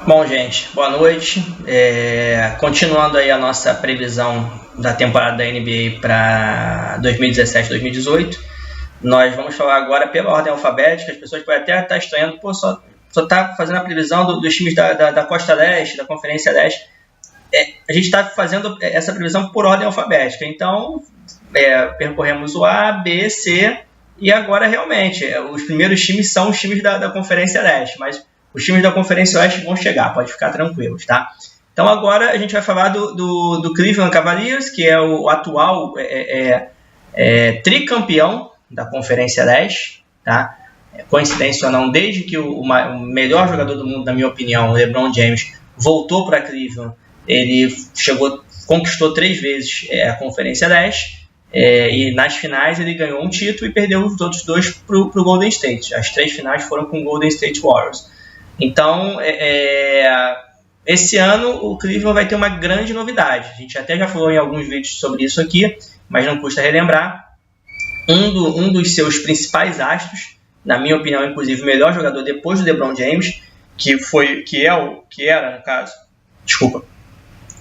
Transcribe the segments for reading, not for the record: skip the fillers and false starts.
Bom, gente, boa noite. Continuando aí a nossa previsão da temporada da NBA para 2017-2018, nós vamos falar agora pela ordem alfabética. As pessoas podem até estar estranhando, só está fazendo a previsão dos times da Costa Leste, da Conferência Leste. A gente está fazendo essa previsão por ordem alfabética. Então, percorremos o A, B, C, e agora realmente os primeiros times são os times da Conferência Leste, mas os times da Conferência Oeste vão chegar, pode ficar tranquilos, tá? Então agora a gente vai falar do Cleveland Cavaliers, que é o atual tricampeão da Conferência Leste, tá? Coincidência ou não, desde que o melhor jogador do mundo, na minha opinião, o LeBron James, voltou para Cleveland, ele conquistou 3 vezes a Conferência Leste, e nas finais ele ganhou um título e perdeu os outros 2 para o Golden State. As 3 finais foram com o Golden State Warriors. Então, esse ano o Cleveland vai ter uma grande novidade. A gente até já falou em alguns vídeos sobre isso aqui, mas não custa relembrar. Um dos seus principais astros, na minha opinião, inclusive o melhor jogador depois do LeBron James,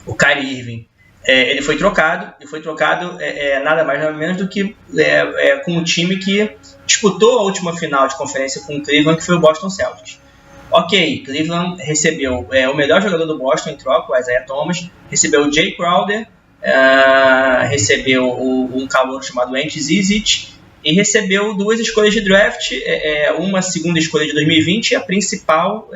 o Kyrie Irving, ele foi trocado, nada mais nada menos do que com o time que disputou a última final de conferência com o Cleveland, que foi o Boston Celtics. Ok, Cleveland recebeu o melhor jogador do Boston em troca, o Isaiah Thomas, recebeu o Jay Crowder, recebeu um calouro chamado Ante Zizic, e recebeu 2 escolhas de draft, uma segunda escolha de 2020 e a principal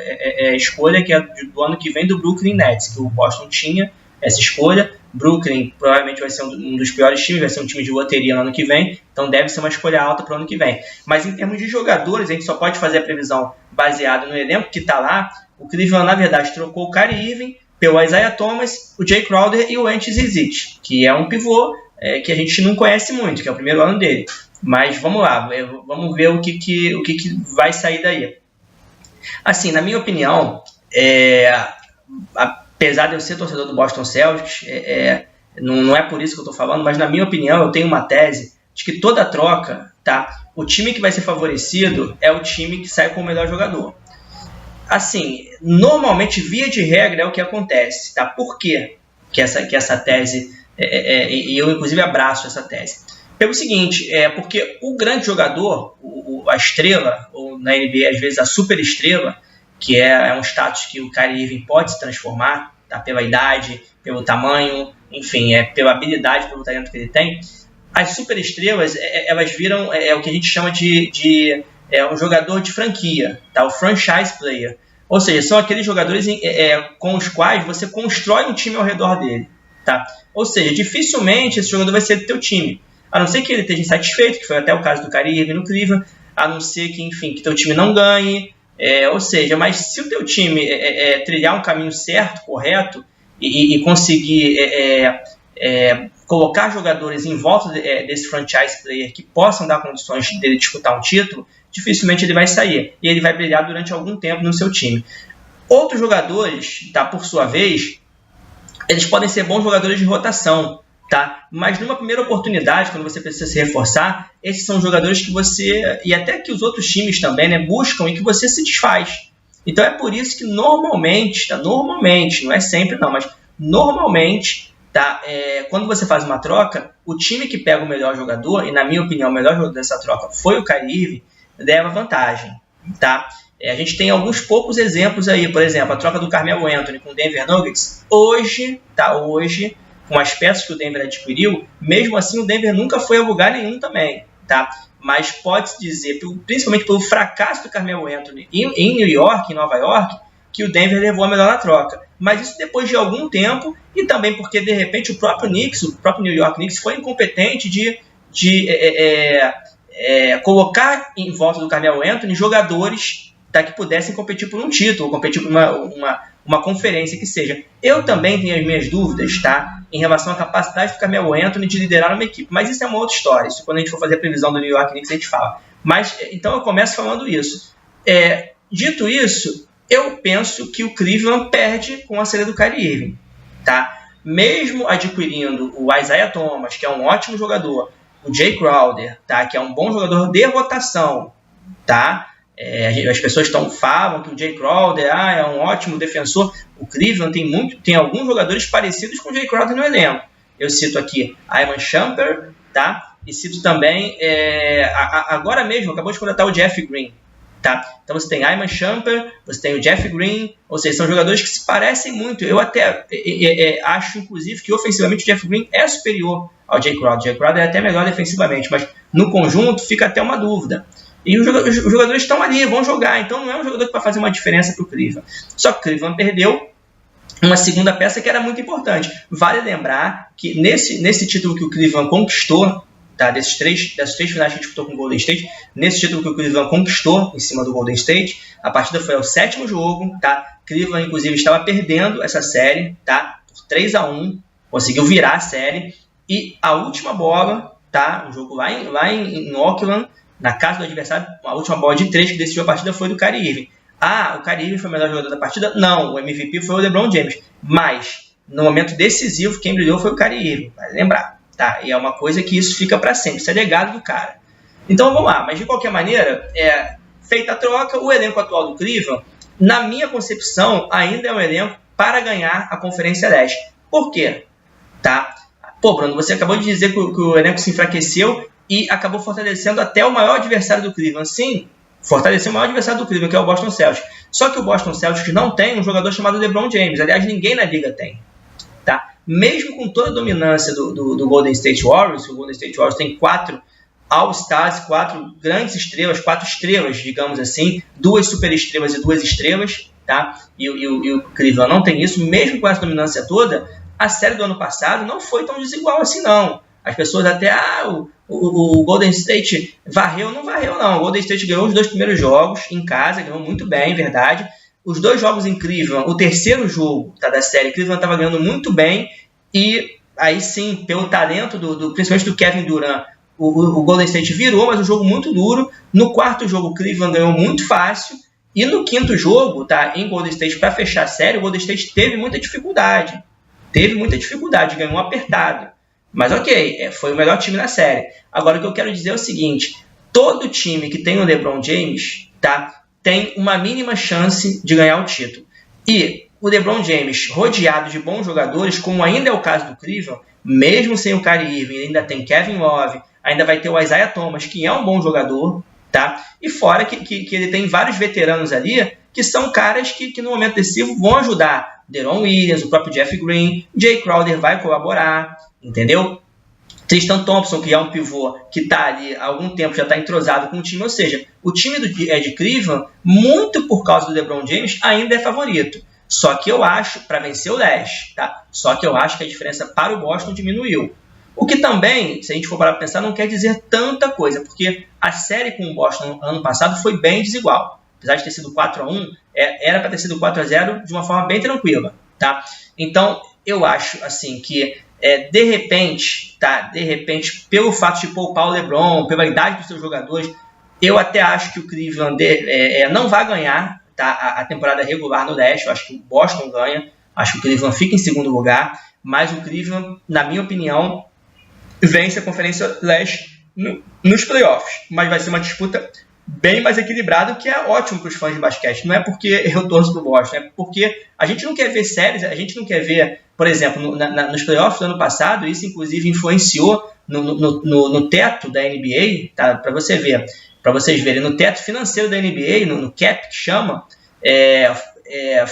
escolha, que é do ano que vem, do Brooklyn Nets, que o Boston tinha essa escolha. Brooklyn provavelmente vai ser um dos piores times, vai ser um time de loteria no ano que vem, então deve ser uma escolha alta para o ano que vem. Mas em termos de jogadores, a gente só pode fazer a previsão baseada no elenco que está lá. O Cleveland, na verdade, trocou o Kyrie Irving pelo Isaiah Thomas, o Jay Crowder e o Ante Zizic, que é um pivô que a gente não conhece muito, que é o primeiro ano dele. Mas vamos lá, vamos ver o que vai sair daí. Assim, na minha opinião, apesar de eu ser torcedor do Boston Celtics, não é por isso que eu estou falando, mas na minha opinião eu tenho uma tese de que toda troca, tá, o time que vai ser favorecido é o time que sai com o melhor jogador. Assim, normalmente, via de regra, é o que acontece, tá? Por quê que essa tese, e eu inclusive abraço essa tese? Pelo seguinte, porque o grande jogador, a estrela, ou na NBA às vezes a super estrela, que é um status que o Kyrie Irving pode se transformar, tá? Pela idade, pelo tamanho, enfim, pela habilidade, pelo talento que ele tem. As superestrelas, elas viram o que a gente chama de um jogador de franquia, tá? O franchise player. Ou seja, são aqueles jogadores com os quais você constrói um time ao redor dele, tá? Ou seja, dificilmente esse jogador vai ser do teu time, a não ser que ele esteja insatisfeito, que foi até o caso do Kyrie Irving no Cleveland, a não ser que, enfim, que teu time não ganhe. Ou seja, mas se o teu time trilhar um caminho certo, correto, e conseguir colocar jogadores em volta desse franchise player que possam dar condições dele disputar um título, dificilmente ele vai sair, e ele vai brilhar durante algum tempo no seu time. Outros jogadores, tá, por sua vez, eles podem ser bons jogadores de rotação, tá? Mas numa primeira oportunidade, quando você precisa se reforçar, esses são jogadores que você, e até que os outros times também, né, buscam e que você se desfaz. Então é por isso que normalmente, não é sempre não, mas normalmente, tá, quando você faz uma troca, o time que pega o melhor jogador, e na minha opinião o melhor jogador dessa troca foi o Kyrie Irving, leva vantagem, tá? A gente tem alguns poucos exemplos aí, por exemplo, a troca do Carmelo Anthony com o Denver Nuggets, hoje, com as peças que o Denver adquiriu, mesmo assim o Denver nunca foi a lugar nenhum também, tá? Mas pode-se dizer, principalmente pelo fracasso do Carmelo Anthony em New York, em Nova York, que o Denver levou a melhor na troca. Mas isso depois de algum tempo, e também porque de repente o próprio New York Knicks foi incompetente de colocar em volta do Carmelo Anthony jogadores, tá, que pudessem competir por um título, competir por uma conferência que seja. Eu também tenho as minhas dúvidas, tá, em relação à capacidade do Carmelo Anthony de liderar uma equipe, mas isso é uma outra história. Isso quando a gente for fazer a previsão do New York Knicks a gente fala. Mas então eu começo falando isso. Dito isso, eu penso que o Cleveland perde com a saída do Kyrie Irving, tá? Mesmo adquirindo o Isaiah Thomas, que é um ótimo jogador, o Jay Crowder, tá, que é um bom jogador de rotação, tá? As pessoas falam que o Jay Crowder é um ótimo defensor. O Cleveland tem alguns jogadores parecidos com o Jay Crowder no elenco. Eu cito aqui Iman Shumpert, tá? E cito também, agora mesmo, acabou de contratar o Jeff Green. Tá? Então você tem Iman Shumpert, você tem o Jeff Green, ou seja, são jogadores que se parecem muito. Eu até acho, inclusive, que ofensivamente o Jeff Green é superior ao Jay Crowder. O Jay Crowder é até melhor defensivamente, mas no conjunto fica até uma dúvida. E os jogadores estão ali, vão jogar, então não é um jogador que vai fazer uma diferença para o Cleveland. Só que o Cleveland perdeu uma segunda peça que era muito importante. Vale lembrar que nesse título que o Cleveland conquistou, tá, das três finais que disputou com o Golden State, nesse título que o Cleveland conquistou em cima do Golden State, a partida foi ao 7º jogo, tá? Cleveland, inclusive, estava perdendo essa série, tá? Por 3-1, conseguiu virar a série, e a última bola, tá? Um jogo lá em Oakland, na casa do adversário, a última bola de 3 que decidiu a partida foi do Kyrie Irving. O Kyrie Irving foi o melhor jogador da partida? Não, o MVP foi o LeBron James, mas no momento decisivo, quem brilhou foi o Kyrie Irving, vale lembrar. Tá, e é uma coisa que isso fica para sempre, isso é legado do cara. Então vamos lá, mas de qualquer maneira, feita a troca, o elenco atual do Cleveland, na minha concepção, ainda é um elenco para ganhar a Conferência Leste. Por quê? Tá? Pô, Bruno, você acabou de dizer que o elenco se enfraqueceu e acabou fortalecendo até o maior adversário do Cleveland. Sim, fortaleceu o maior adversário do Cleveland, que é o Boston Celtics. Só que o Boston Celtics não tem um jogador chamado LeBron James. Aliás, ninguém na liga tem. Tá? Mesmo com toda a dominância do Golden State Warriors, o Golden State Warriors tem 4 All-Stars, 4 grandes estrelas, 4 estrelas, digamos assim, 2 superestrelas e 2 estrelas, tá? E o Cleveland não tem isso. Mesmo com essa dominância toda, a série do ano passado não foi tão desigual assim, não. As pessoas até, o Golden State varreu, não varreu, não. O Golden State ganhou os 2 primeiros jogos em casa, ganhou muito bem, verdade. Os 2 jogos em Cleveland, o terceiro jogo, tá, da série, Cleveland estava ganhando muito bem, e aí sim, pelo talento, principalmente do Kevin Durant, o Golden State virou, mas um jogo muito duro. No 4º jogo, o Cleveland ganhou muito fácil, e no 5º jogo, tá, em Golden State, para fechar a série, o Golden State teve muita dificuldade, ganhou apertado. Mas ok, foi o melhor time na série. Agora, o que eu quero dizer é o seguinte, todo time que tem o LeBron James, tá, tem uma mínima chance de ganhar o título. E o LeBron James, rodeado de bons jogadores, como ainda é o caso do Cleveland, mesmo sem o Kyrie Irving, ainda tem Kevin Love, ainda vai ter o Isaiah Thomas, que é um bom jogador, tá? E fora que ele tem vários veteranos ali, que são caras que no momento decisivo vão ajudar. Deron Williams, o próprio Jeff Green, Jay Crowder vai colaborar, entendeu? Tristan Thompson, que é um pivô que está ali há algum tempo, já está entrosado com o time. Ou seja, o time de Cleveland, muito por causa do LeBron James, ainda é favorito. Só que eu acho, para vencer o leste, tá? Só que eu acho que a diferença para o Boston diminuiu. O que também, se a gente for parar para pensar, não quer dizer tanta coisa, porque a série com o Boston ano passado foi bem desigual. Apesar de ter sido 4-1, era para ter sido 4-0 de uma forma bem tranquila, tá? Então, eu acho assim que de repente, pelo fato de poupar o LeBron, pela idade dos seus jogadores, eu até acho que o Cleveland não vai ganhar, tá, a temporada regular no leste. Eu acho que o Boston ganha, acho que o Cleveland fica em segundo lugar, mas o Cleveland, na minha opinião, vence a Conferência Leste nos playoffs, mas vai ser uma disputa bem mais equilibrada, o que é ótimo para os fãs de basquete. Não é porque eu torço para o Boston, é porque a gente não quer ver séries, a gente não quer ver, por exemplo, nos playoffs do ano passado, isso inclusive influenciou no teto da NBA, tá? Para vocês verem, no teto financeiro da NBA, no cap que chama,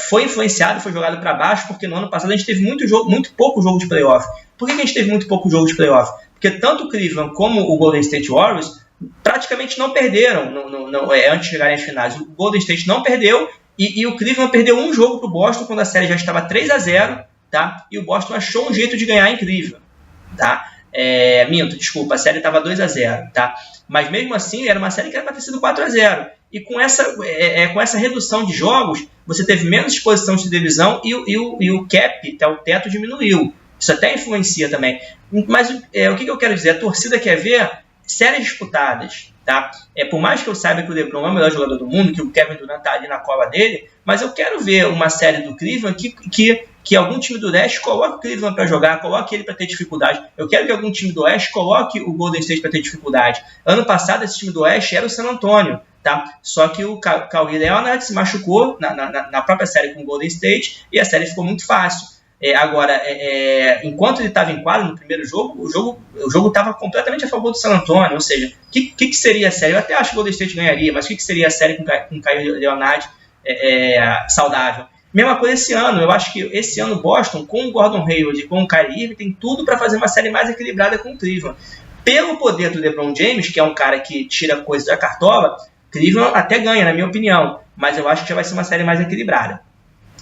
foi influenciado, foi jogado para baixo, porque no ano passado a gente teve muito pouco jogo de playoff. Por que a gente teve muito pouco jogo de playoff? Porque tanto o Cleveland como o Golden State Warriors praticamente não perderam antes de chegarem às finais. O Golden State não perdeu e o Cleveland perdeu um jogo para o Boston quando a série já estava 3-0, tá? E o Boston achou um jeito de ganhar em Cleveland, tá? Desculpa, a série estava 2-0, tá? Mas mesmo assim era uma série que era para ter sido 4-0. E com essa redução de jogos, você teve menos exposição de televisão e o cap, o teto, diminuiu. Isso até influencia também. Mas o que eu quero dizer? A torcida quer ver séries disputadas, tá? Por mais que eu saiba que o LeBron é o melhor jogador do mundo, que o Kevin Durant está ali na cola dele, mas eu quero ver uma série do Cleveland que algum time do leste coloque o Cleveland para jogar, coloque ele para ter dificuldade. Eu quero que algum time do oeste coloque o Golden State para ter dificuldade. Ano passado, esse time do oeste era o San Antonio, tá? Só que o Kawhi Leonard se machucou na própria série com o Golden State e a série ficou muito fácil. Agora, enquanto ele estava em quadro no primeiro jogo, o jogo estava completamente a favor do San Antonio. Ou seja, o que seria a série? Eu até acho que o Golden State ganharia, mas o que seria a série com o Kawhi Leonard saudável? Mesma coisa esse ano. Eu acho que esse ano o Boston, com o Gordon Hayward e com o Kyrie Irving, tem tudo para fazer uma série mais equilibrada com o Cleveland. Pelo poder do LeBron James, que é um cara que tira coisa da cartola, Cleveland até ganha, na minha opinião, mas eu acho que já vai ser uma série mais equilibrada.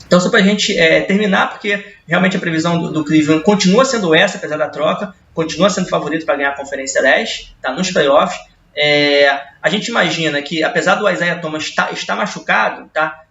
Então, só para a gente terminar, porque realmente a previsão do Cleveland continua sendo essa, apesar da troca, continua sendo favorito para ganhar a Conferência Leste, tá nos playoffs. A gente imagina que, apesar do Isaiah Thomas estar machucado, tá?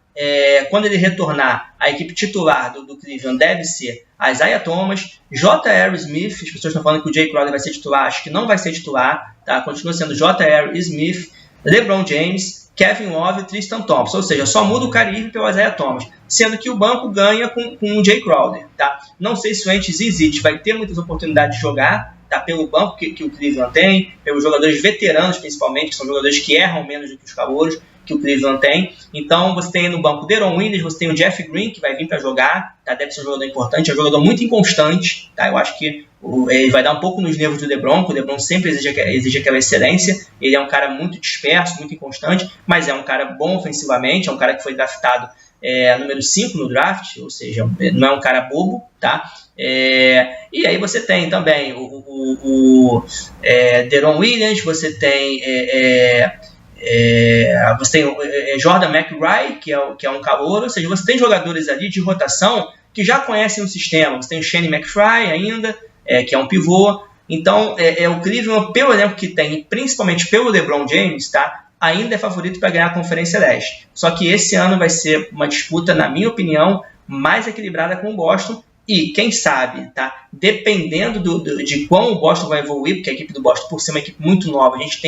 Quando ele retornar, a equipe titular do Cleveland deve ser Isaiah Thomas, J.R. Smith. As pessoas estão falando que o Jay Crowder vai ser titular, acho que não vai ser titular, tá? Continua sendo J.R. Smith, LeBron James, Kevin Love e Tristan Thompson. Ou seja, só muda o Kyrie Irving pelo Isaiah Thomas, sendo que o banco ganha com o Jay Crowder, tá? Não sei se o Ant Zizic vai ter muitas oportunidades de jogar, tá? Pelo banco que o Cleveland tem, pelos jogadores veteranos principalmente, que são jogadores que erram menos do que os calouros que o Cleveland tem. Então você tem no banco o Deron Williams, você tem o Jeff Green, que vai vir para jogar, tá? Deve ser um jogador importante, é um jogador muito inconstante, tá? Eu acho que ele vai dar um pouco nos nervos do LeBron, que o LeBron sempre exige aquela excelência. Ele é um cara muito disperso, muito inconstante, mas é um cara bom ofensivamente, é um cara que foi draftado número 5 no draft, ou seja, não é um cara bobo, tá? E aí você tem também o Deron Williams, você tem Jordan McRae, que é um calouro. Ou seja, você tem jogadores ali de rotação que já conhecem o sistema. Você tem o Shane McFry ainda, que é um pivô. Então, o Cleveland, pelo elenco que tem, principalmente pelo LeBron James, tá? Ainda é favorito para ganhar a Conferência Leste. Só que esse ano vai ser uma disputa, na minha opinião, mais equilibrada com o Boston. E, quem sabe, tá? Dependendo de quão o Boston vai evoluir, porque a equipe do Boston, por ser uma equipe muito nova, a gente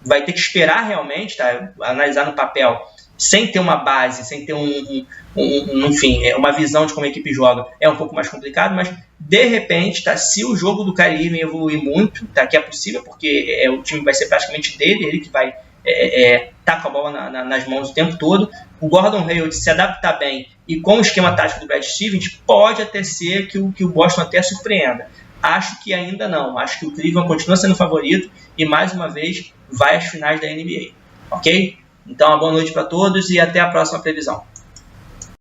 vai ter que esperar realmente, tá? Analisar no papel, sem ter uma base, sem ter enfim, uma visão de como a equipe joga, é um pouco mais complicado, mas de repente, tá? Se o jogo do Kyrie Irving evoluir muito, tá? Que é possível, porque o time vai ser praticamente dele, ele que vai tá com a bola nas mãos o tempo todo. O Gordon Hayward se adaptar bem e com o esquema tático do Brad Stevens, pode até ser que o Boston até surpreenda. Acho que ainda não. Acho que o Cleveland continua sendo favorito e, mais uma vez, vai às finais da NBA. Ok? Então, uma boa noite para todos e até a próxima previsão.